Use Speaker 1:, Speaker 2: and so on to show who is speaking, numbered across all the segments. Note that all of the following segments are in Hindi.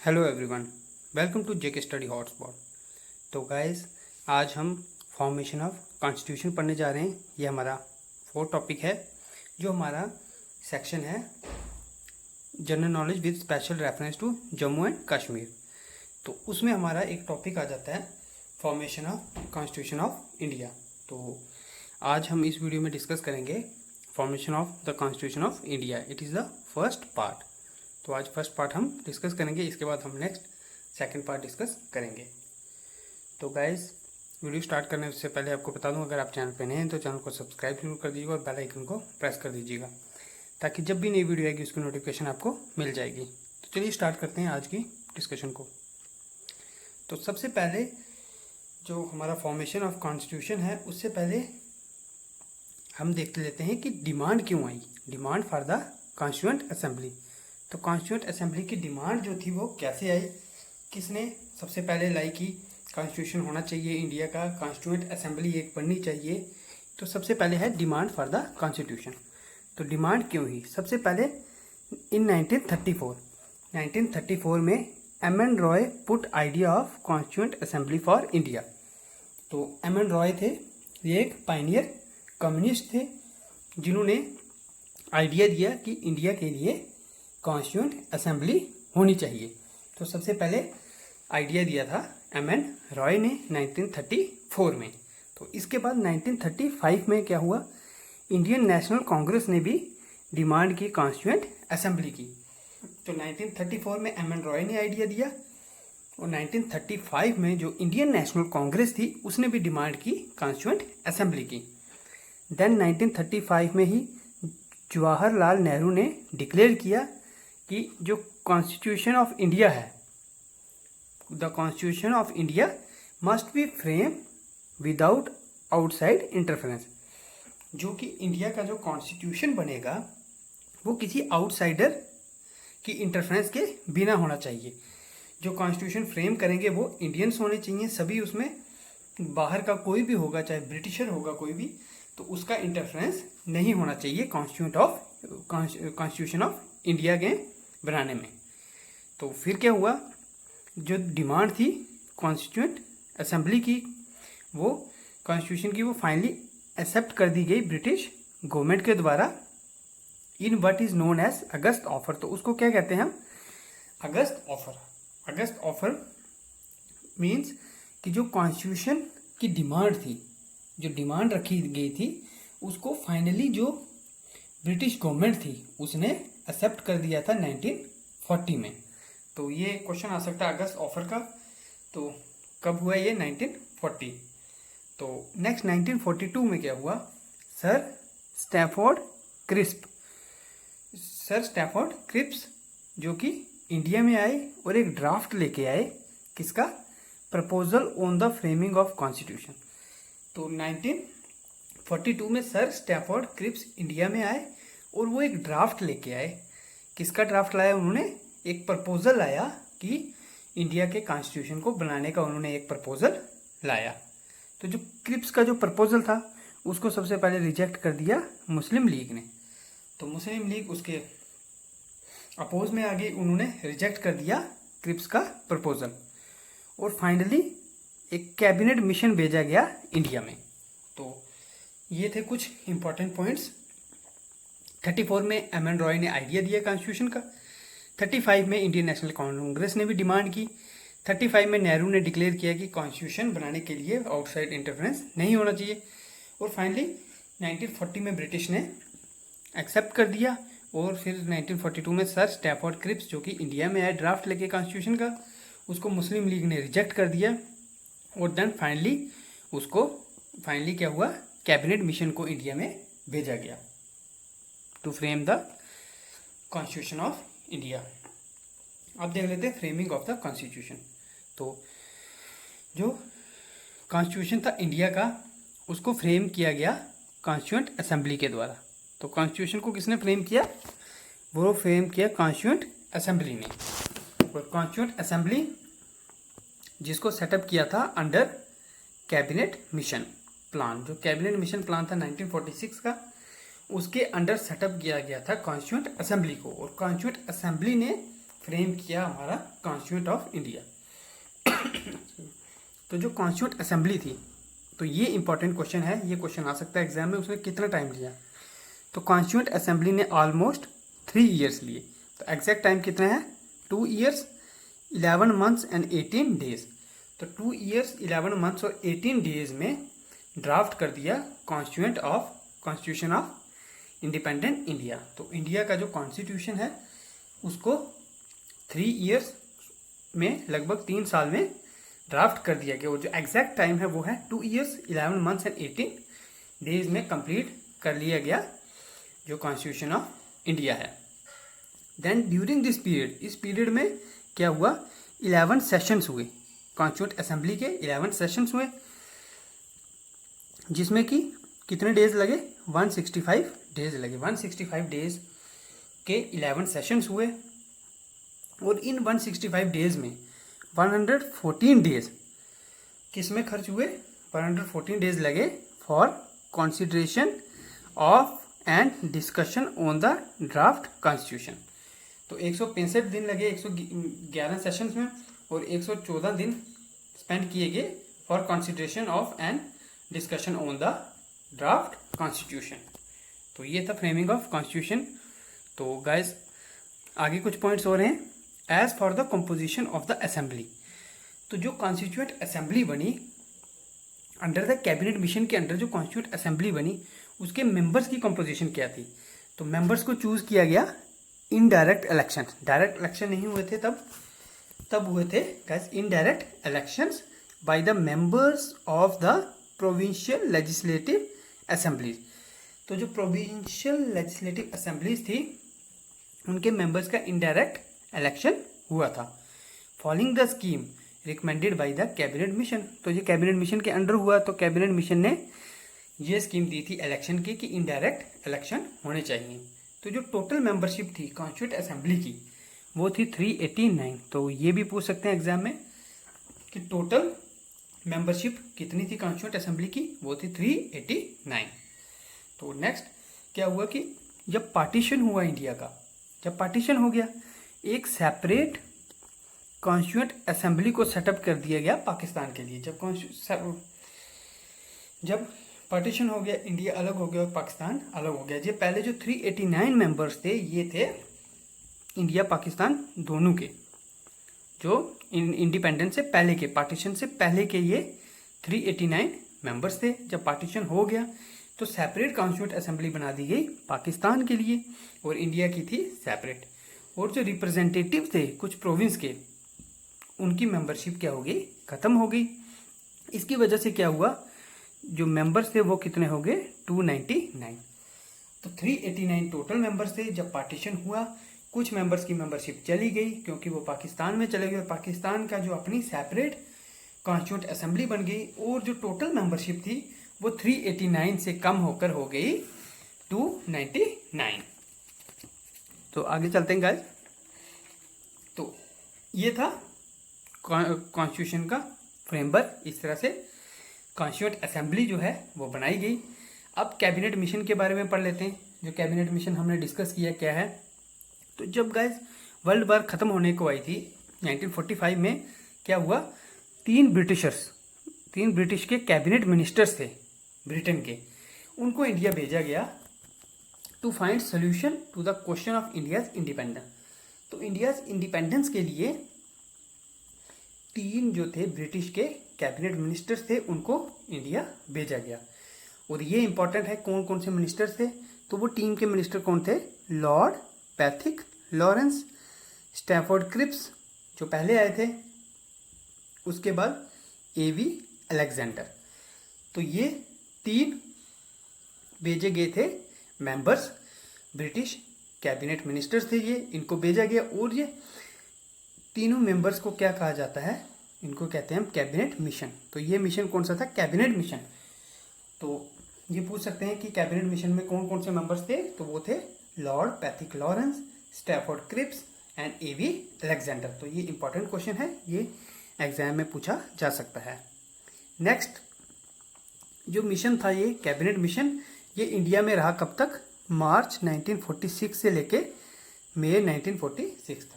Speaker 1: Hello everyone, welcome to JK study hotspot. तो गाइस, आज हम फॉर्मेशन ऑफ कॉन्स्टिट्यूशन पढ़ने जा रहे हैं। ये हमारा फोर्थ टॉपिक है, जो हमारा सेक्शन है general knowledge with special reference to Jammu and Kashmir. तो उसमें हमारा एक टॉपिक आ जाता है formation of constitution of India. तो आज हम इस वीडियो में डिस्कस करेंगे formation of the constitution of India. It is the first part. तो आज फर्स्ट पार्ट हम डिस्कस करेंगे, इसके बाद हम नेक्स्ट सेकंड पार्ट डिस्कस करेंगे। तो गाइस, वीडियो स्टार्ट करने से पहले आपको बता दूं, अगर आप चैनल पे नए हैं तो चैनल को सब्सक्राइब जरूर कर दीजिएगा और बेल आइकन को प्रेस कर दीजिएगा, ताकि जब भी नई वीडियो आएगी उसकी नोटिफिकेशन आपको मिल जाएगी। तो चलिए स्टार्ट करते हैं आज की डिस्कशन को। तो सबसे पहले जो हमारा फॉर्मेशन ऑफ कॉन्स्टिट्यूशन है, उससे पहले हम देख लेते हैं कि डिमांड क्यों आई, demand for the constituent assembly. तो कॉन्स्टिट्यूएंट असेंबली की डिमांड जो थी वो कैसे आई, किसने सबसे पहले लाई कि कॉन्स्टिट्यूशन होना चाहिए इंडिया का, कॉन्स्टिट्यूएंट असेंबली एक बननी चाहिए। तो सबसे पहले है डिमांड फॉर द कॉन्स्टिट्यूशन। तो डिमांड क्यों हुई? सबसे पहले इन 1934 में M.N.. Roy put idea of constituent assembly for India. तो एम.एन. रॉय थे, ये एक पायनियर कम्युनिस्ट थे, जिन्होंने आइडिया दिया कि इंडिया के लिए कॉन्स्टिट्यूएंट असेंबली होनी चाहिए। तो सबसे पहले आइडिया दिया था एम.एन. रॉय ने 1934 में। तो इसके बाद 1935 में क्या हुआ, इंडियन नेशनल कांग्रेस ने भी डिमांड की कॉन्स्टिट्यूएंट असेंबली की। तो 1934 में एम.एन. रॉय ने आइडिया दिया और 1935 में जो इंडियन नेशनल कांग्रेस थी उसने भी डिमांड की कॉन्स्टिट्यूएंट असेंबली की। देन 1935 में ही जवाहरलाल नेहरू ने डिक्लेयर किया कि जो कॉन्स्टिट्यूशन ऑफ इंडिया है, the constitution of India must be frame without outside interference. जो कि इंडिया का जो कॉन्स्टिट्यूशन बनेगा वो किसी आउटसाइडर की इंटरफेरेंस के बिना होना चाहिए। जो कॉन्स्टिट्यूशन फ्रेम करेंगे वो इंडियंस होने चाहिए सभी, उसमें बाहर का कोई भी होगा, चाहे ब्रिटिशर होगा कोई भी, तो उसका इंटरफेरेंस नहीं होना चाहिए कॉन्स्टिट्यूशन ऑफ इंडिया के बनाने में। तो फिर क्या हुआ, जो डिमांड थी कॉन्स्टिट्यूएंट असेंबली की, वो कॉन्स्टिट्यूशन की, वो फाइनली एक्सेप्ट कर दी गई ब्रिटिश गवर्नमेंट के द्वारा in what is known as August offer. तो उसको क्या कहते हैं हम? August offer. August offer means कि जो कॉन्स्टिट्यूशन की डिमांड थी, जो डिमांड रखी गई थी, उसको फाइनली जो ब्रिटिश गवर्नमेंट थी उसने एक्सेप्ट कर दिया था 1940 में। तो ये क्वेश्चन आ सकता है अगस्त ऑफर का, तो कब हुआ ये? 1940। तो नेक्स्ट 1942 में क्या हुआ, सर स्टैफोर्ड क्रिप्स जो कि इंडिया में आए और एक ड्राफ्ट लेके आए, किसका? Proposal on the framing of constitution. तो 1942 में सर स्टैफोर्ड क्रिप्स इंडिया में आए और वो एक ड्राफ्ट लेके आए। किसका ड्राफ्ट लाया उन्होंने? एक प्रपोजल लाया कि इंडिया के कॉन्स्टिट्यूशन को बनाने का उन्होंने एक प्रपोजल लाया। तो जो क्रिप्स का जो प्रपोजल था उसको सबसे पहले रिजेक्ट कर दिया मुस्लिम लीग ने। तो मुस्लिम लीग उसके अपोज में आ गई, उन्होंने रिजेक्ट कर दिया क्रिप्स का प्रपोजल और फाइनली एक कैबिनेट मिशन भेजा गया इंडिया में। तो ये थे कुछ इंपॉर्टेंट पॉइंट्स। 34 में एम.एन. रॉय ने आइडिया दिया कॉन्स्टिट्यूशन का, 35 में इंडियन नेशनल कांग्रेस ने भी डिमांड की, 35 में नेहरू ने डिक्लेयर किया कि कॉन्स्टिट्यूशन बनाने के लिए आउटसाइड इंटरफेरेंस नहीं होना चाहिए, और फाइनली 1940 में ब्रिटिश ने एक्सेप्ट कर दिया। और फिर 1942 में सर स्टैफोर्ड क्रिप्स जो कि इंडिया में आया ड्राफ्ट लेके कॉन्स्टिट्यूशन का, उसको मुस्लिम लीग ने रिजेक्ट कर दिया। और देन फाइनली क्या हुआ, कैबिनेट मिशन को इंडिया में भेजा गया to frame the constitution of India. अब देख लेते हैं फ्रेमिंग ऑफ द कॉन्स्टिट्यूशन। तो जो कॉन्स्टिट्यूशन था इंडिया का, उसको फ्रेम किया गया कॉन्स्टिट्यूएंट असेंबली के द्वारा। तो कॉन्स्टिट्यूशन को किसने फ्रेम किया? वो फ्रेम किया कॉन्स्टिट्यूएंट असेंबली ने। और कॉन्स्टिट्यूएंट असेंबली जिसको सेटअप किया था अंडर कैबिनेट मिशन प्लान। जो कैबिनेट मिशन प्लान था 1946 का, उसके अंडर सेटअप किया गया था कॉन्स्टिट्यूएंट असेंबली को। और कॉन्स्टिट्यूएंट असेंबली ने फ्रेम किया हमारा कॉन्स्टिट्यूशन ऑफ इंडिया। तो जो कॉन्स्टिट्यूंट असेंबली थी, तो ये इंपॉर्टेंट क्वेश्चन है, ये क्वेश्चन आ सकता है एग्जाम में, उसने कितना टाइम लिया। तो कॉन्स्टिट्यूंट असेंबली ने ऑलमोस्ट 3 ईयर्स लिए। तो एग्जैक्ट टाइम कितना है, 2 ईयर्स 11 मंथ्स एंड 18 डेज। तो 2 ईयर्स 11 मंथ्स और 18 डेज में ड्राफ्ट कर दिया कॉन्स्टिट्यूशन ऑफ इंडिपेंडेंट इंडिया। तो इंडिया का जो कॉन्स्टिट्यूशन है उसको 3 ईयर्स में, लगभग 3 साल में ड्राफ्ट कर दिया गया। और जो एग्जैक्ट टाइम है वो है 2 ईयर्स 11 मंथ्स एंड 18 डेज में कंप्लीट कर लिया गया जो कॉन्स्टिट्यूशन ऑफ इंडिया है। देन ड्यूरिंग दिस पीरियड, इस पीरियड में क्या हुआ, 11 सेशंस हुए, कॉन्स्टिट्यूंट असेंबली के 11 सेशंस हुए, जिसमें कि कितने डेज लगे, 165 डेज लगे। 165 डेज के 11 सेशंस हुए। और इन 165 डेज में 114 डेज किस में खर्च हुए, 114 डेज लगे for consideration of and discussion on the draft constitution. तो 165 दिन लगे 111 सेशंस में, और 114 दिन स्पेंड किए गए for consideration of and discussion on the draft constitution. तो ये था फ्रेमिंग ऑफ कॉन्स्टिट्यूशन। तो गाइस आगे कुछ पॉइंट्स और हैं। As for the composition of the assembly, तो जो कॉन्स्टिट्यूएंट असेंबली बनी अंडर द कैबिनेट मिशन के अंडर, जो कॉन्स्टिट्यूएंट असेंबली बनी उसके मेंबर्स की कंपोजिशन क्या थी। तो मेंबर्स को चूज किया गया इनडायरेक्ट इलेक्शन, डायरेक्ट इलेक्शन नहीं हुए थे तब हुए थे guys indirect elections by the members of the provincial legislative assemblies. तो जो प्रोविंशियल लेजिस्लेटिव असेंबलीज थी उनके मेंबर्स का इनडायरेक्ट इलेक्शन हुआ था। Following the scheme recommended by the cabinet mission, तो ये कैबिनेट मिशन के अंडर हुआ। तो कैबिनेट मिशन ने ये स्कीम दी थी इलेक्शन की कि इनडायरेक्ट इलेक्शन होने चाहिए। तो जो टोटल मेंबरशिप थी कॉन्स्टिट्यूएंट असेंबली की वो थी 389। तो ये भी पूछ सकते हैं एग्जाम में कि टोटल मेंबरशिप कितनी थी कॉन्स्टिट्यूएंट असेंबली की, वो थी 389। तो नेक्स्ट क्या हुआ कि जब पार्टीशन हुआ इंडिया का, जब पार्टीशन हो गया, एक सेपरेट कॉन्स्टिट्यूएंट असेंबली को सेटअप कर दिया गया पाकिस्तान के लिए। जब पार्टीशन हो गया, इंडिया अलग हो गया और पाकिस्तान अलग हो गया। ये पहले जो 389 मेंबर्स थे ये थे इंडिया पाकिस्तान दोनों के, जो इंडिपेंडेंस से पहले के, पार्टीशन से पहले के ये 389 मेंबर्स थे। जब पार्टीशन हो गया तो सेपरेट कॉन्स्टिट्यूएंट असेंबली बना दी गई पाकिस्तान के लिए और इंडिया की थी सेपरेट। और जो रिप्रेजेंटेटिव थे कुछ प्रोविंस के, उनकी मेंबरशिप क्या हो गई, खत्म हो गई। इसकी वजह से क्या हुआ, जो मेंबर्स थे वो कितने हो गए, 299। तो 389 टोटल मेंबर्स थे। जब पार्टीशन हुआ कुछ मेंबर्स की मेंबरशिप चली गई क्योंकि वो पाकिस्तान में चले गए और पाकिस्तान का जो अपनी सेपरेट कॉन्स्टिट्यूएंट असेंबली बन गई। और जो टोटल मेंबरशिप थी वो 389 से कम होकर हो गई 299। तो आगे चलते हैं गाइस। तो ये था कॉन्स्टिट्यूशन का फ्रेमवर्क। इस तरह से कॉन्स्टिट्यूएंट असेंबली जो है वो बनाई गई। अब कैबिनेट मिशन के बारे में पढ़ लेते हैं। जो कैबिनेट मिशन हमने डिस्कस किया क्या है, तो जब गाइस वर्ल्ड वार ख़त्म होने को आई थी 1945 में, क्या हुआ, 3 ब्रिटिश के कैबिनेट मिनिस्टर्स थे ब्रिटेन के, उनको इंडिया भेजा गया to find solution to the question of India's independence. तो इंडियाज इंडिपेंडेंस के लिए 3 जो थे ब्रिटिश के कैबिनेट मिनिस्टर्स थे उनको इंडिया भेजा गया। और ये इंपॉर्टेंट है कौन कौन से मिनिस्टर्स थे। तो वो टीम के मिनिस्टर कौन थे, Lord Pethick Lawrence, Stafford Cripps जो पहले आए थे, उसके बाद एवी अलेक्जेंडर। तो ये 3 भेजे गए थे मेंबर्स, ब्रिटिश कैबिनेट मिनिस्टर्स थे ये, इनको भेजा गया। और ये तीनों मेंबर्स को क्या कहा जाता है, इनको कहते हैं हम कैबिनेट मिशन। तो ये मिशन कौन सा था, कैबिनेट मिशन। तो ये पूछ सकते हैं कि कैबिनेट मिशन में कौन कौन से मेंबर्स थे, तो वो थे Lord Pethick Lawrence, Stafford Cripps and AV Alexander. तो ये इंपॉर्टेंट क्वेश्चन है, ये एग्जाम में पूछा जा सकता है। नेक्स्ट जो मिशन था ये कैबिनेट मिशन, ये इंडिया में रहा कब तक, मार्च 1946 से लेके मई 1946 तक।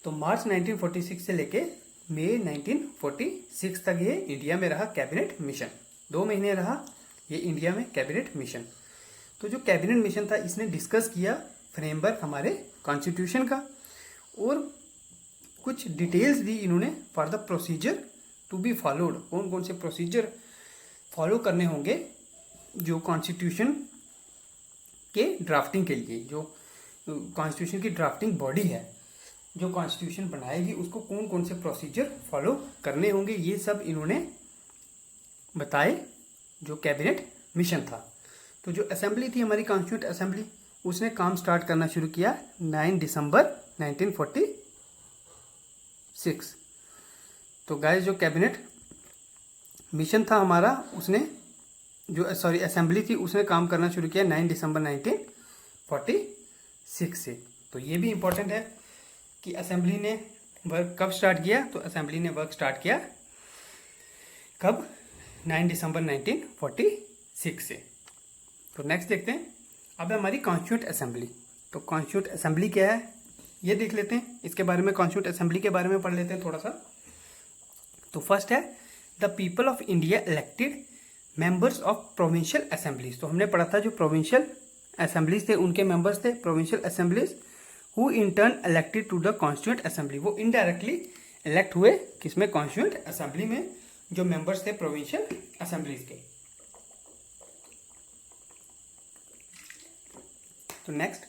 Speaker 1: तो मार्च 1946 से लेके मई 1946 तक ये इंडिया में रहा कैबिनेट मिशन। 2 महीने रहा ये इंडिया में कैबिनेट मिशन। तो जो कैबिनेट मिशन था इसने डिस्कस किया फ्रेमवर्क हमारे कॉन्स्टिट्यूशन का और कुछ डिटेल्स दी इन्होंने for the procedure to be followed. कौन कौन से प्रोसीजर फॉलो करने होंगे जो कॉन्स्टिट्यूशन के ड्राफ्टिंग के लिए, जो कॉन्स्टिट्यूशन की ड्राफ्टिंग बॉडी है जो कॉन्स्टिट्यूशन बनाएगी उसको कौन कौन से प्रोसीजर फॉलो करने होंगे, ये सब इन्होंने बताए जो कैबिनेट मिशन था। तो जो असेंबली थी हमारी कॉन्स्टिट्यूंट असेंबली, उसने काम स्टार्ट करना शुरू किया 9 दिसंबर 1946। तो गाइस जो कैबिनेट मिशन था हमारा उसने जो असेंबली थी उसने काम करना शुरू किया 9 दिसंबर 1946 से। तो ये भी इम्पोर्टेंट है कि असेंबली ने वर्क कब स्टार्ट किया। तो असेंबली ने वर्क स्टार्ट किया कब, 9 दिसंबर 1946 से। तो नेक्स्ट देखते हैं अब हमारी कॉन्स्टिट्यूंट असेंबली। तो कॉन्स्टिट्यूंट असेंबली क्या है ये देख लेते हैं, इसके बारे में कॉन्स्टिट्यूंट असेंबली के बारे में पढ़ लेते हैं थोड़ा सा। तो फर्स्ट है the people of India elected members of provincial assemblies. तो हमने पढ़ा था जो प्रोविंशियल असेंबलीज थे उनके मेंबर्स थे provincial assemblies, who in turn elected to the constituent assembly. वो इनडायरेक्टली इलेक्ट हुए किसमें, कॉन्स्टिट्यूंट असेंबली में, जो मेंबर्स थे प्रोविंशियल असेंबलीज के। तो नेक्स्ट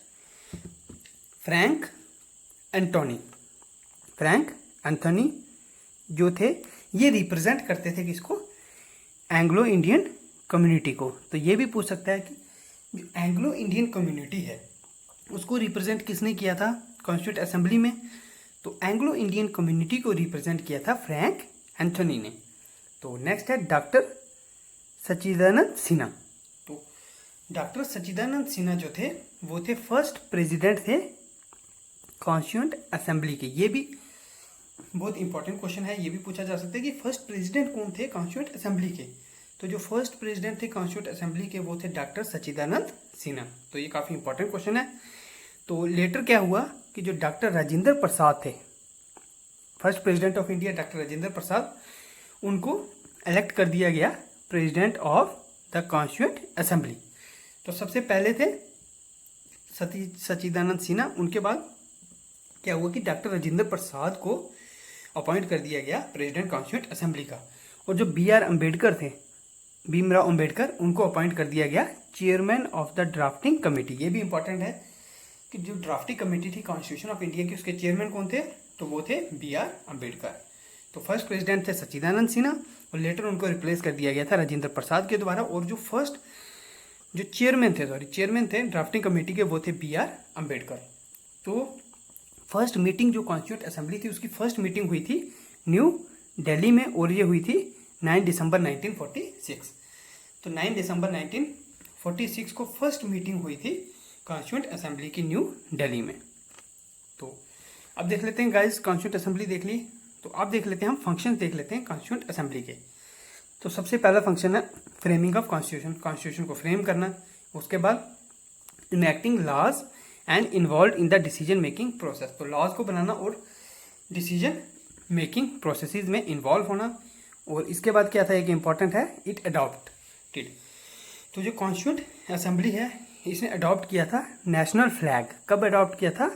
Speaker 1: फ्रैंक एंथोनी जो थे ये रिप्रेजेंट करते थे किसको, एंग्लो इंडियन कम्युनिटी को। तो ये भी पूछ सकता है कि जो एंग्लो इंडियन कम्युनिटी है उसको रिप्रेजेंट किसने किया था कॉन्स्टिट्यूंट असेंबली में। तो एंग्लो इंडियन कम्युनिटी को रिप्रेजेंट किया था फ्रैंक एंथोनी ने। तो नेक्स्ट है डॉक्टर सच्चिदानंद सिन्हा। तो डॉक्टर सच्चिदानंद सिन्हा जो थे वो थे फर्स्ट प्रेसिडेंट थे कॉन्स्टिट्यूंट असेंबली के। ये भी बहुत इंपॉर्टेंट क्वेश्चन है, ये भी पूछा जा सकता है कि फर्स्ट प्रेसिडेंट कौन थे कॉन्स्टिट्यूंट असेंबली के। तो जो फर्स्ट प्रेसिडेंट थे कॉन्स्टिट्यूंट असेंबली के वो थे डॉक्टर सच्चिदानंद सिन्हा। तो ये काफ़ी इंपॉर्टेंट क्वेश्चन है। तो लेटर क्या हुआ कि जो डॉक्टर राजेंद्र प्रसाद थे, first president of India doctor Rajendra Prasad, उनको इलेक्ट कर दिया गया president of the constituent assembly. तो सबसे पहले थे सच्चिदानंद सिन्हा, उनके बाद क्या हुआ कि डॉक्टर राजेंद्र प्रसाद को अपॉइंट कर दिया गया प्रेसिडेंट कॉन्स्टिट्यूंट असेंबली का। और जो BR अम्बेडकर थे, भीमराव अम्बेडकर, उनको अपॉइंट कर दिया गया chairman of the drafting committee. ये भी इंपॉर्टेंट है कि जो ड्राफ्टिंग कमेटी थी कॉन्स्टिट्यूशन ऑफ इंडिया की उसके चेयरमैन कौन थे, तो वो थे BR अम्बेडकर। तो फर्स्ट प्रेसिडेंट थे सच्चिदानंद सिन्हा और लेटर उनको रिप्लेस कर दिया गया था राजेंद्र प्रसाद के द्वारा। और जो फर्स्ट जो चेयरमैन थे ड्राफ्टिंग कमेटी के वो थे BR अम्बेडकर। तो फर्स्ट मीटिंग जो कॉन्स्टिट्यूंट असेंबली थी उसकी फर्स्ट मीटिंग हुई थी न्यू दिल्ली में और ये हुई थी 9 दिसंबर 1946। तो 9 दिसंबर 1946 को फर्स्ट मीटिंग हुई थी कॉन्स्टिट्यूंट असेंबली की न्यू दिल्ली में। तो अब देख लेते हैं गाइस, कॉन्स्टिट्यूंट असेंबली देख ली, तो अब देख लेते हैं हम फंक्शन देख लेते हैं कॉन्स्टिट्यूंट असेंबली के। तो सबसे पहला फंक्शन है फ्रेमिंग ऑफ कॉन्स्टिट्यूशन को फ्रेम करना। उसके बाद enacting laws and involve in the decision making process. तो लॉज को बनाना और डिसीजन मेकिंग प्रोसेसेस में इन्वॉल्व होना। और इसके बाद क्या था, एक इंपॉर्टेंट है, इट अडॉप्टेड। तो जो कॉन्स्टिट्यूंट असेंबली है इसने अडॉप्ट किया था नेशनल फ्लैग। कब अडॉप्ट किया था,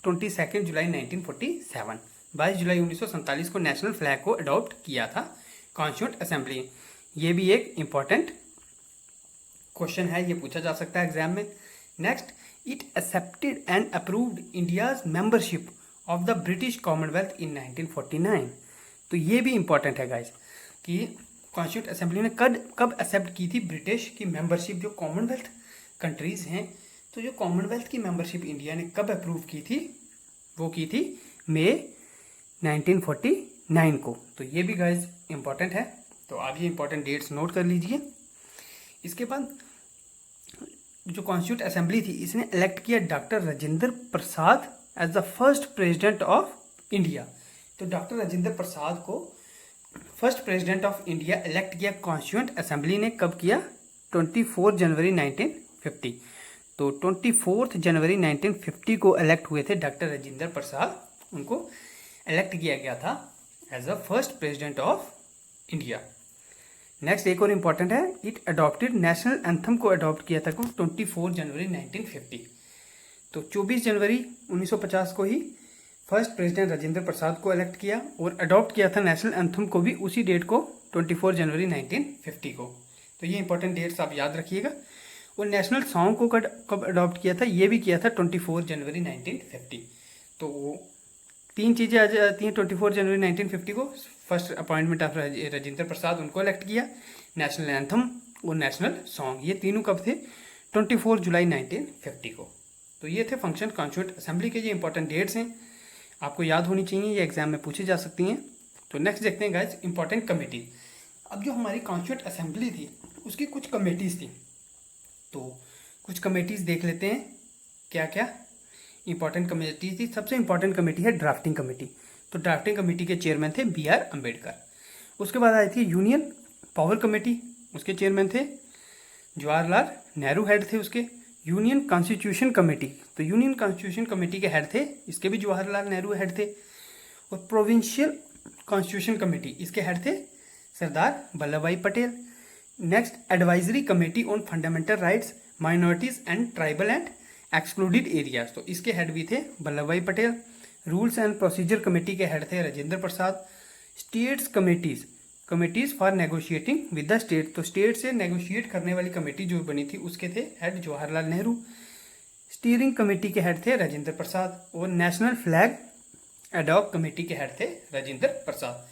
Speaker 1: 22 जुलाई 1947, 22 जुलाई 1947 को नेशनल फ्लैग को अडॉप्ट किया था कॉन्स्टिट्यूंट असेंबली। ये भी एक इम्पॉर्टेंट क्वेश्चन है, ये पूछा जा सकता है एग्जाम में। Next, it accepted and approved India's membership of the British Commonwealth in 1949। तो ये भी इंपॉर्टेंट है गाइस कि कॉन्स्टिट्यूंट असेंबली ने कब एक्सेप्ट की थी ब्रिटिश की मेंबरशिप, जो कॉमनवेल्थ कंट्रीज हैं। तो जो कॉमनवेल्थ की मेंबरशिप इंडिया ने कब अप्रूव की थी, वो की थी मई 1949 को। तो ये भी गाइस इंपॉर्टेंट है, तो आप ये इंपॉर्टेंट डेट्स नोट कर लीजिए। इसके बाद जो कॉन्स्टिट्यूंट असेंबली थी इसने इलेक्ट किया doctor Rajendra Prasad as the first president of India. तो डॉक्टर राजेंद्र प्रसाद को first president of India elect किया कॉन्स्टिट्यूंट असेंबली ने। कब किया, 24 जनवरी 1950। तो 24 जनवरी 1950 को इलेक्ट हुए थे डॉक्टर राजेंद्र प्रसाद उनको इलेक्ट किया गया था as a first president of India. Next एक और इम्पॉर्टेंट है, इट अडॉप्टेड नेशनल एंथम को अडॉप्ट किया था 24 जनवरी 1950। तो 24 जनवरी 1950 को ही फर्स्ट प्रेसिडेंट राजेंद्र प्रसाद को इलेक्ट किया और अडॉप्ट किया था नेशनल एंथम को भी उसी डेट को 24 जनवरी 1950 को। तो ये इंपॉर्टेंट डेट्स आप याद रखिएगा। और नेशनल सॉन्ग को कब अडॉप्ट किया था, ये भी किया था 24 जनवरी 1950। तो वो तीन चीज़ें आ जाती हैं 24 जनवरी 1950 को। First appointment of Rajendra Prasad, उनको इलेक्ट किया, नेशनल एंथम और नेशनल सॉन्ग, ये तीनों कब थे, 24 जुलाई 1950 को। तो ये थे फंक्शन कॉन्स्टिट्यूएंट असेंबली के, ये इंपॉर्टेंट डेट्स हैं, आपको याद होनी चाहिए, ये एग्जाम में पूछी जा सकती हैं। तो नेक्स्ट देखते हैं गाइस इंपॉर्टेंट कमेटी। अब जो हमारी कॉन्स्टिट्यूएंट असेंबली थी उसकी कुछ कमेटीज़ थी, तो कुछ कमेटीज़ देख लेते हैं क्या क्या इंपॉर्टेंट कमेटी थी। सबसे इंपॉर्टेंट कमेटी है ड्राफ्टिंग कमेटी। तो ड्राफ्टिंग कमेटी के चेयरमैन थे BR अम्बेडकर। उसके बाद आई थी यूनियन पावर कमेटी, उसके चेयरमैन थे जवाहरलाल नेहरू हेड थे उसके। यूनियन कॉन्स्टिट्यूशन कमेटी, तो यूनियन कॉन्स्टिट्यूशन कमेटी के हेड थे, इसके भी जवाहरलाल नेहरू हेड थे। और प्रोविंशियल कॉन्स्टिट्यूशन कमेटी, इसके हेड थे सरदार वल्लभ भाई Patel. Next advisory committee on fundamental rights, minorities and tribal and excluded areas, तो इसके हेड भी थे Vallabhbhai Patel. Rules and procedure committee के हेड थे Rajendra Prasad. States committees for negotiating with the state, तो स्टेट से नेगोशिएट करने वाली कमेटी जो बनी थी उसके थे head Jawaharlal Nehru. Steering committee के हेड थे राजेंद्र प्रसाद। और नेशनल फ्लैग एडॉक कमेटी के हेड थे राजेंद्र प्रसाद।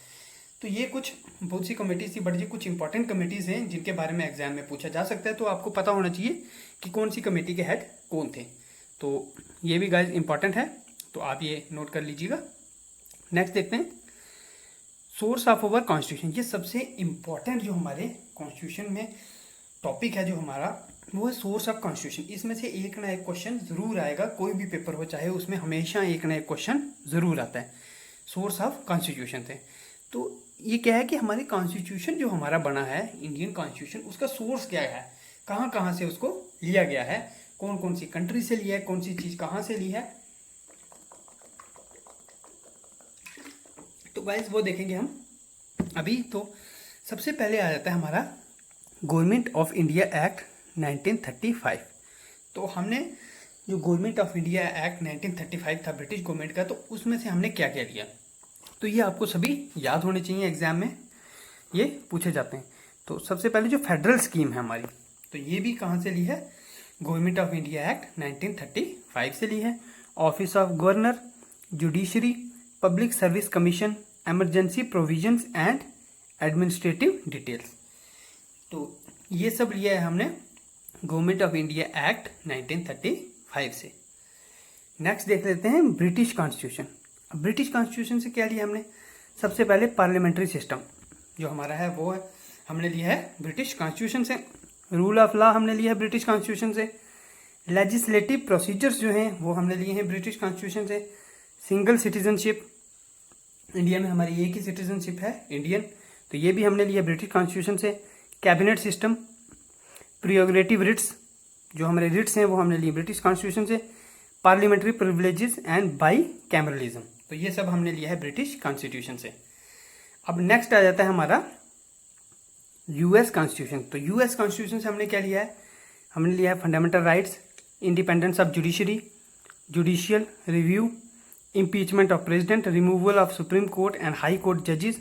Speaker 1: तो ये कुछ बहुत सी कमेटीज थी, बट ये कुछ इंपॉर्टेंट कमेटीज हैं जिनके बारे में एग्जाम में पूछा जा सकता है, तो आपको पता होना चाहिए कि कौन सी कमेटी के हेड कौन थे। तो ये भी गाइस इंपॉर्टेंट है, तो आप ये नोट कर लीजिएगा। नेक्स्ट देखते हैं सोर्स ऑफ अवर कॉन्स्टिट्यूशन। ये सबसे इम्पॉर्टेंट जो हमारे कॉन्स्टिट्यूशन में टॉपिक है जो हमारा, वो है सोर्स ऑफ कॉन्स्टिट्यूशन। इसमें से एक ना एक क्वेश्चन जरूर आएगा, कोई भी पेपर हो चाहे, उसमें हमेशा एक ना एक क्वेश्चन जरूर आता है सोर्स ऑफ कॉन्स्टिट्यूशन से। तो ये क्या है कि हमारी कॉन्स्टिट्यूशन जो हमारा बना है इंडियन कॉन्स्टिट्यूशन, उसका सोर्स क्या है, कहाँ कहाँ से उसको लिया गया है, कौन कौन सी कंट्री से लिया है, कौन सी चीज़ कहाँ से ली है। तो गाइस वो देखेंगे हम अभी। तो सबसे पहले आ जाता है हमारा गवर्नमेंट ऑफ इंडिया एक्ट 1935। तो हमने जो गवर्नमेंट ऑफ इंडिया एक्ट 1935 था ब्रिटिश गवर्नमेंट का, तो उसमें से हमने क्या क्या लिया, तो ये आपको सभी याद होने चाहिए, एग्जाम में ये पूछे जाते हैं। तो सबसे पहले जो फेडरल स्कीम है हमारी, तो ये भी कहाँ से ली है, गवर्नमेंट ऑफ इंडिया एक्ट 1935 से ली है। Office of governor, judiciary, public service commission, emergency provisions and administrative details, तो ये सब लिया है हमने गवर्नमेंट ऑफ इंडिया एक्ट 1935 से। नेक्स्ट देख लेते हैं ब्रिटिश कॉन्स्टिट्यूशन। अब ब्रिटिश कॉन्स्टिट्यूशन से क्या लिया हमने, सबसे पहले पार्लियामेंट्री सिस्टम जो हमारा है वो है हमने लिया है ब्रिटिश कॉन्स्टिट्यूशन से। रूल ऑफ लॉ हमने लिया है ब्रिटिश कॉन्स्टिट्यूशन से। लेजिस्लेटिव प्रोसीजर्स जो हैं वो हमने लिए हैं ब्रिटिश कॉन्स्टिट्यूशन से। सिंगल सिटीजनशिप, इंडिया में हमारी एक ही सिटीजनशिप है इंडियन, तो ये भी हमने लिया ब्रिटिश कॉन्स्टिट्यूशन से। कैबिनेट सिस्टम, प्रियोगेटिव रिट्स, जो हमारे रिट्स हैं वो हमने लिए ब्रिटिश कॉन्स्टिट्यूशन से। Parliamentary privileges and by cameralism, तो ये सब हमने लिया है ब्रिटिश कॉन्स्टिट्यूशन से। अब नेक्स्ट आ जाता है हमारा यूएस कॉन्स्टिट्यूशन। तो यूएस कॉन्स्टिट्यूशन से हमने क्या लिया है, हमने लिया है fundamental rights, independence of judiciary, judicial review, impeachment of president, removal of supreme court and high court जजेस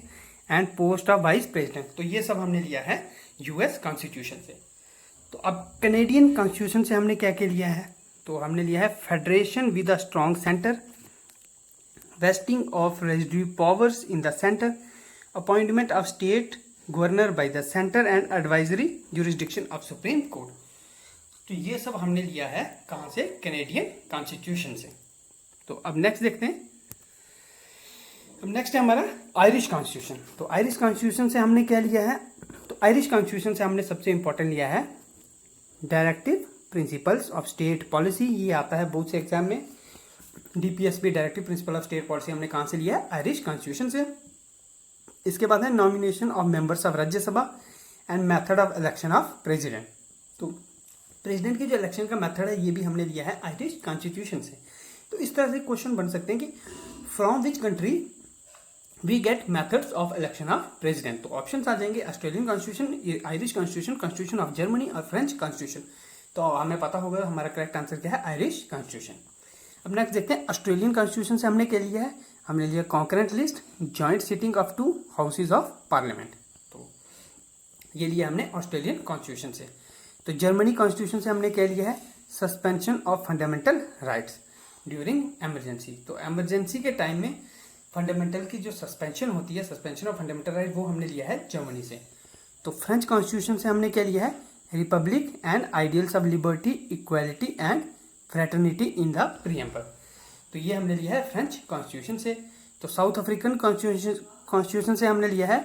Speaker 1: and post of vice president, तो ये सब हमने लिया है यूएस कॉन्स्टिट्यूशन से। तो अब कैनेडियन कॉन्स्टिट्यूशन से हमने क्या क्या लिया है, तो हमने लिया है federation with a strong centre, wasting of residue powers in the centre, appointment of state governor by the centre and advisory jurisdiction of supreme court, तो ये सब हमने लिया है कहाँ से, कैनेडियन कॉन्स्टिट्यूशन से। तो अब नेक्स्ट देखते हैं, अब नेक्स्ट है हमारा आयरिश कॉन्स्टिट्यूशन। तो आयरिश कॉन्स्टिट्यूशन से हमने क्या लिया है, तो आयरिश कॉन्स्टिट्यूशन से हमने सबसे इंपॉर्टेंट लिया है directive principles of state policy, ये आता है बहुत से एग्जाम में। DPSP directive principle of state policy हमने कहाँ से लिया है, आयरिश कॉन्स्टिट्यूशन से। इसके बाद है nomination of members of Rajya Sabha and method of election of president. तो प्रेसिडेंट के जो इलेक्शन का मेथड है ये भी हमने लिया है आयरिश कॉन्स्टिट्यूशन से। तो इस तरह से क्वेश्चन बन सकते हैं कि from which country we get methods of election of president. तो ऑप्शन आ जाएंगे Australian constitution, Irish constitution, constitution of Germany और फ्रेंच कॉन्स्टिट्यूशन। तो हमें पता होगा हमारा करेक्ट आंसर क्या है, आयरिश कॉन्स्टिट्यूशन। अब नेक्स्ट देखते हैं ऑस्ट्रेलियन कॉन्स्टिट्यूशन से हमने क्या लिया है, हमने लिया concurrent list, joint sitting of 2 houses of parliament. तो ये लिया हमने ऑस्ट्रेलियन कॉन्स्टिट्यूशन से। तो जर्मनी कॉन्स्टिट्यूशन से हमने क्या लिया है, suspension of fundamental rights during emergency. तो एमरजेंसी के टाइम में फंडामेंटल की जो सस्पेंशन होती है, सस्पेंशन ऑफ फंडामेंटल राइट, वो हमने लिया है जर्मनी से। तो फ्रेंच कॉन्स्टिट्यूशन से हमने क्या लिया है, Republic and ideals of liberty, equality and fraternity in the preamble. तो ये हमने लिया है फ्रेंच कॉन्स्टिट्यूशन से। तो साउथ अफ्रीकन कॉन्स्टिट्यूशन से हमने लिया है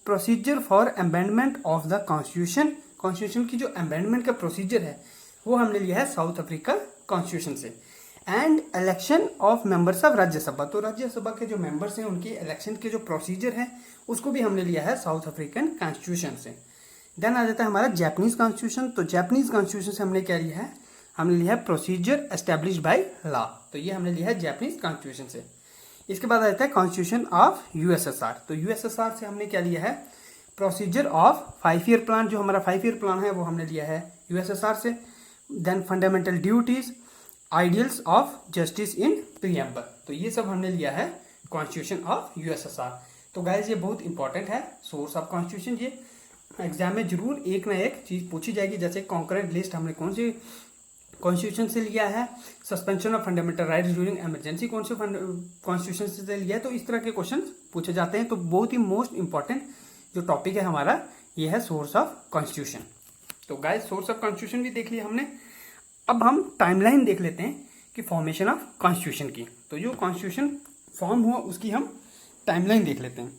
Speaker 1: procedure for amendment of the constitution. Constitution की जो अमेंडमेंट का प्रोसीजर है वो हमने लिया है साउथ अफ्रीका कॉन्स्टिट्यूशन से। And election of members of Rajya Sabha. तो राज्यसभा के जो मेंबर्स हैं उनके इलेक्शन के जो प्रोसीजर है उसको भी हमने लिया है साउथ अफ्रीकन कॉन्स्टिट्यूशन से। देन आ जाता है हमारा जापानीज कॉन्स्टिट्यूशन। तो जापानीज कॉन्स्टिट्यूशन से हमने क्या लिया है, हमने लिया है प्रोसीजर एस्टेब्लिश बाय लॉ। तो ये हमने लिया है जापानीज कॉन्स्टिट्यूशन से। इसके बाद आ जाता है कॉन्स्टिट्यूशन ऑफ यूएसएसआर। तो यूएसएसआर से हमने क्या लिया है, प्रोसीजर ऑफ 5 ईयर प्लान। जो हमारा 5 ईयर प्लान है वो हमने लिया है यूएसएसआर से। Then fundamental duties, ideals of justice in preamble. तो ये सब हमने लिया है कॉन्स्टिट्यूशन ऑफ यूएसएसआर। तो गाइज ये बहुत इंपॉर्टेंट है, सोर्स ऑफ कॉन्स्टिट्यूशन। ये एग्जाम में जरूर एक ना एक चीज पूछी जाएगी, जैसे कॉन्करेंट लिस्ट हमने कौन सी कॉन्स्टिट्यूशन से लिया है, suspension of fundamental rights during emergency कौन से कॉन्स्टिट्यूशन से लिया है। तो इस तरह के क्वेश्चन पूछे जाते हैं। तो बहुत ही मोस्ट इंपॉर्टेंट जो टॉपिक है हमारा ये है सोर्स ऑफ कॉन्स्टिट्यूशन। तो गाइस सोर्स ऑफ कॉन्स्टिट्यूशन भी देख लिया हमने। अब हम टाइमलाइन देख लेते हैं कि फॉर्मेशन ऑफ कॉन्स्टिट्यूशन की। तो जो कॉन्स्टिट्यूशन फॉर्म हुआ उसकी हम टाइमलाइन देख लेते हैं।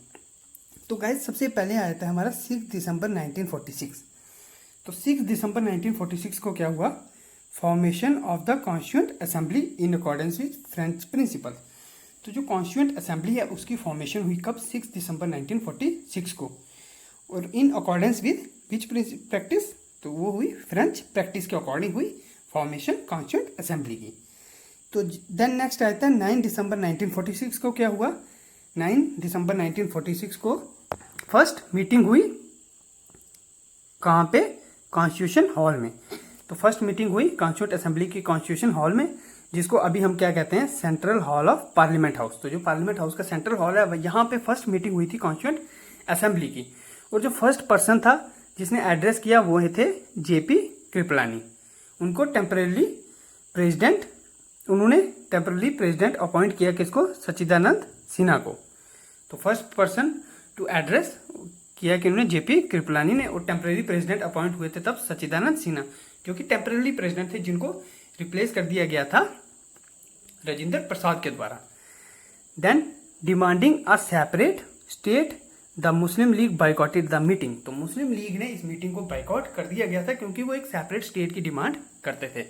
Speaker 1: तो गाइस सबसे पहले आया था हमारा 6 दिसंबर 1946। तो 6 दिसंबर 1946 को क्या हुआ, formation of the constituent assembly in accordance with French principle. तो जो कॉन्स्टिट्यूएंट असेंबली है उसकी फॉर्मेशन हुई कब, 6 दिसंबर 1946 को। और इन अकॉर्डेंस विद विच प्रैक्टिस, तो वो हुई फ्रेंच प्रैक्टिस के अकॉर्डिंग हुई फॉर्मेशन कॉन्स्टिट्यूएंट असेंबली की। तो देन नेक्स्ट आता है 9 दिसंबर 1946 को क्या हुआ, 9 दिसंबर 1946 को फर्स्ट मीटिंग हुई कहाँ पे, कॉन्स्टिट्यूशन हॉल में। तो फर्स्ट मीटिंग हुई कॉन्स्टिट्यूएंट असेंबली की कॉन्स्टिट्यूशन हॉल में, जिसको अभी हम क्या कहते हैं, central hall of parliament house. तो जो पार्लियामेंट हाउस का सेंट्रल हॉल है यहाँ पे फर्स्ट मीटिंग हुई थी कॉन्स्टिट्यूएंट असेंबली की। और जो फर्स्ट पर्सन था जिसने एड्रेस किया वो थे जेपी कृपलानी। उनको टेम्परेरी प्रेसिडेंट, उन्होंने टेम्परेरी प्रेसिडेंट अपॉइंट किया किसको, सच्चिदानंद सिन्हा को। तो फर्स्ट पर्सन टू एड्रेस किया कि उन्होंने जेपी कृपलानी ने, और टेम्परेरी प्रेसिडेंट अपॉइंट हुए थे तब सच्चिदानंद सिन्हा, जो कि टेम्परेरी प्रेसिडेंट थे, जिनको रिप्लेस कर दिया गया था राजेंद्र प्रसाद के द्वारा। Then demanding a separate state, the Muslim League boycotted the meeting. तो मुस्लिम लीग ने इस मीटिंग को बाइकआउट कर दिया गया था क्योंकि वो एक सेपरेट स्टेट की डिमांड करते थे।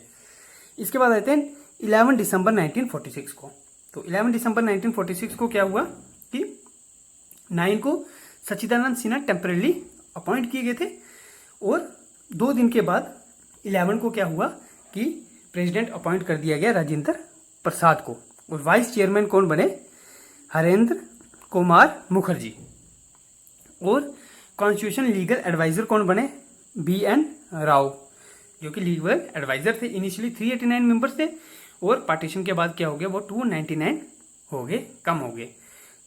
Speaker 1: इसके बाद आते हैं 11 दिसंबर 1946 को। तो 11 दिसंबर 1946 को क्या हुआ कि 9 को सच्चिदानंद सिन्हा टेम्परेरी अपॉइंट किए गए थे, और 2 दिन के बाद 11 को क्या हुआ कि प्रेसिडेंट अपॉइंट कर दिया गया राजेंद्र प्रसाद को, और वाइस चेयरमैन कौन बने, हरेंद्र कुमार मुखर्जी। और कॉन्स्टिट्यूशन लीगल एडवाइजर कौन बने, BN राव, जो कि लीगल एडवाइजर थे। इनिशियली 389 मेंबर्स थे, और पार्टीशन के बाद क्या हो गया, वो 299 हो गए, कम हो गए।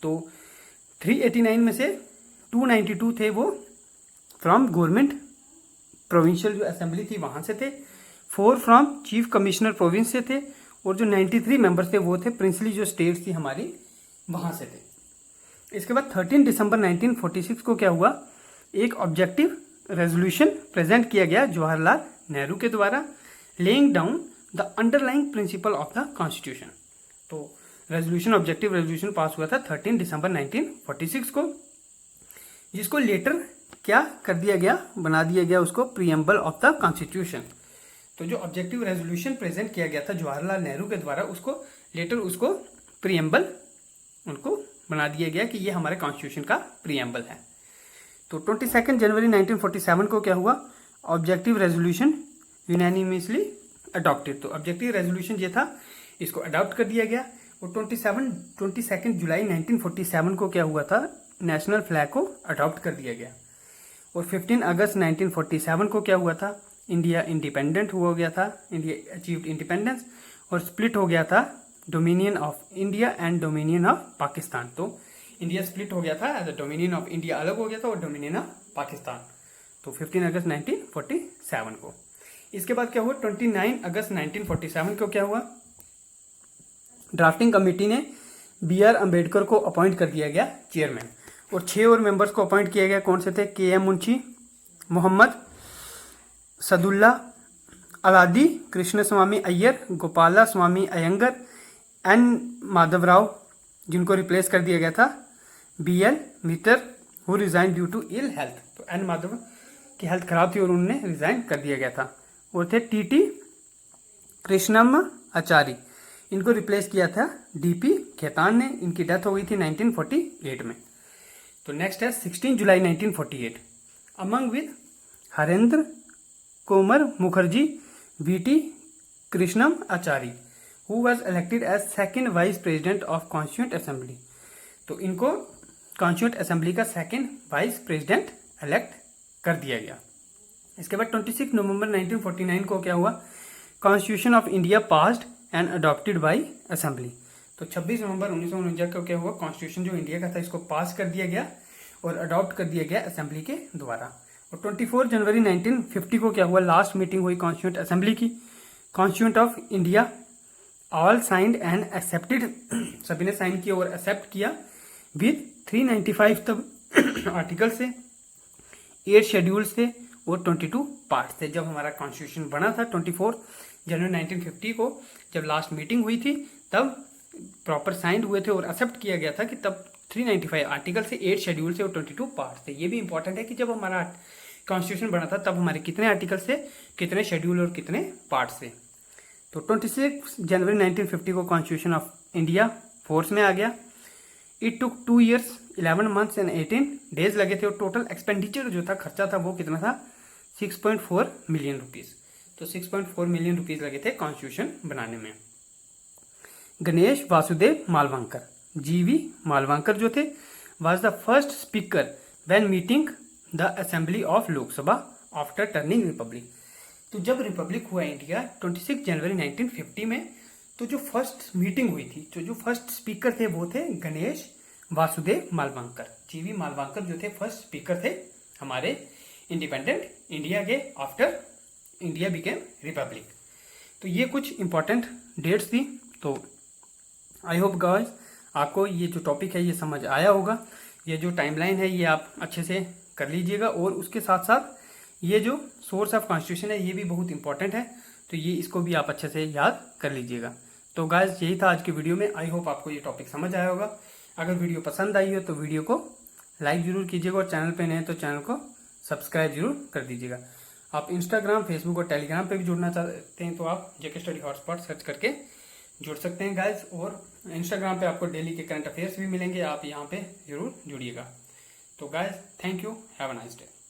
Speaker 1: तो 389 में से 292 थे वो फ्रॉम गवर्नमेंट प्रोविंशियल जो असेंबली थी वहाँ से थे, 4 फ्रॉम चीफ कमिश्नर प्रोविंस से थे, और जो 93 मेंबर्स थे वो थे प्रिंसली जो स्टेट्स थी हमारी वहाँ से थे। इसके बाद 13 दिसंबर 1946 को क्या हुआ, एक ऑब्जेक्टिव रेजोल्यूशन प्रेजेंट किया गया जवाहरलाल नेहरू के द्वारा, laying down the underlying principle of the constitution. तो रेजोल्यूशन, ऑब्जेक्टिव रेजोल्यूशन पास हुआ था 13 दिसंबर 1946 को, जिसको लेटर क्या कर दिया गया, बना दिया गया उसको प्रीएम्बल ऑफ द कॉन्स्टिट्यूशन। तो जो ऑब्जेक्टिव रेजोल्यूशन प्रेजेंट किया गया था जवाहरलाल नेहरू के द्वारा, उसको लेटर, उसको प्रीएम्बल उनको बना दिया गया कि ये हमारे कॉन्स्टिट्यूशन का प्रीएम्बल है। तो 22 जनवरी 1947 को क्या हुआ, ऑब्जेक्टिव रेजोल्यूशन यूनानिमसली अडॉप्टेड। तो ऑब्जेक्टिव रेजोल्यूशन ये था, इसको अडॉप्ट कर दिया गया। और 22 जुलाई 1947 को क्या हुआ था, नेशनल फ्लैग को अडॉप्ट कर दिया गया। और 15 अगस्त 1947 को क्या हुआ था, इंडिया इंडिपेंडेंट हो गया था, इंडिया अचीव्ड इंडिपेंडेंस और स्प्लिट हो गया था dominion of India and dominion of Pakistan. तो इंडिया स्प्लिट हो गया था, as a dominion of India अलग हो गया था और डोमिनियन ऑफ पाकिस्तान। तो 15 अगस्त 1947 को। इसके बाद क्या हुआ, 29 अगस्त 1947 को क्या हुआ, ड्राफ्टिंग कमेटी ने BR अम्बेडकर को अपॉइंट कर दिया गया चेयरमैन, और 6 और मेंबर्स को अपॉइंट किया गया। कौन से थे, KM मुंशी, मोहम्मद सदुल्ला, अलादी कृष्ण स्वामी अय्यर, गोपाला स्वामी अयंगर, N माधवराव, जिनको रिप्लेस कर दिया गया था BL Mitter, who resign due to ill health. तो N माधव की हेल्थ खराब थी और उन्हें रिजाइन कर दिया गया था। वो थे TT कृष्णम आचार्य, इनको रिप्लेस किया था DP खेतान ने, इनकी डेथ हो गई थी 1948 में। तो नेक्स्ट है 16 जुलाई 1948, among with Harendra Coomar Mookerjee, VT Krishnamachari, who was elected as second vice president of constituent assembly. तो इनको कॉन्स्टिट्यूंट असेंबली का सेकंड वाइस प्रेसिडेंट इलेक्ट कर दिया गया। इसके बाद 26 नवंबर 1949 को क्या हुआ, constitution of India passed and adopted by assembly. तो 26 नवंबर 1949 को क्या हुआ, कॉन्स्टिट्यूशन जो इंडिया का था इसको पास कर दिया गया और अडॉप्ट कर दिया गया असेंबली के द्वारा। और 24 जनवरी 1950 को क्या हुआ, लास्ट मीटिंग हुई कॉन्स्टिट्यूंट असेंबली की। Constituent of India all signed and accepted, सभी ने साइन किया और एक्सेप्ट किया विद 395 तब आर्टिकल से, 8 शेड्यूल से और 22 पार्ट थे। जब हमारा कॉन्स्टिट्यूशन बना था 24 जनवरी 1950 को, जब लास्ट मीटिंग हुई थी तब प्रॉपर साइंड हुए थे और एक्सेप्ट किया गया था कि तब 395 आर्टिकल से, 8 शेड्यूल से और 22 पार्ट थे। ये भी इंपॉर्टेंट है कि जब हमारा कॉन्स्टिट्यूशन बना था तब हमारे कितने आर्टिकल से, कितने शेड्यूल और कितने पार्ट से। तो 26 जनवरी 1950 को कॉन्स्टिट्यूशन ऑफ इंडिया फोर्स में आ गया। It took 2 years 11 months and 18 days लगे थे और टोटल एक्सपेंडिचर जो था, खर्चा था, वो कितना था, 6.4 मिलियन रुपीज़। तो 6.4 मिलियन रुपीज़ लगे थे कॉन्स्टिट्यूशन बनाने में। गणेश वासुदेव मालवांकर, GV मालवांकर जो थे, was the first speaker when meeting the assembly of Lok Sabha after turning Republic. तो जब रिपब्लिक हुआ इंडिया 26 जनवरी 1950 में, तो जो फर्स्ट मीटिंग हुई थी, जो फर्स्ट स्पीकर थे वो थे गणेश वासुदेव मालवांकर। GV मालवांकर जो थे फर्स्ट स्पीकर थे हमारे इंडिपेंडेंट इंडिया के आफ्टर इंडिया बिकेम रिपब्लिक। तो ये कुछ इंपॉर्टेंट डेट्स थी। तो आई होप गाइस आपको ये जो टॉपिक है ये समझ आया होगा। ये जो टाइमलाइन है ये आप अच्छे से कर लीजिएगा, और उसके साथ साथ ये जो सोर्स ऑफ कॉन्स्टिट्यूशन है ये भी बहुत इंपॉर्टेंट है, तो ये इसको भी आप अच्छे से याद कर लीजिएगा। तो गाइस यही था आज की वीडियो में। आई होप आपको ये टॉपिक समझ आया होगा। अगर वीडियो पसंद आई हो तो वीडियो को लाइक जरूर कीजिएगा, और चैनल पे नए हैं तो चैनल को सब्सक्राइब जरूर कर दीजिएगा। आप इंस्टाग्राम, फेसबुक और टेलीग्राम पे भी जुड़ना चाहते हैं तो आप जेके स्टडी हॉटस्पॉट सर्च करके जुड़ सकते हैं गाइस। और इंस्टाग्राम पे आपको डेली के करंट अफेयर्स भी मिलेंगे, आप यहाँ पे जरूर जुड़िएगा। तो guys thank you, have a nice day.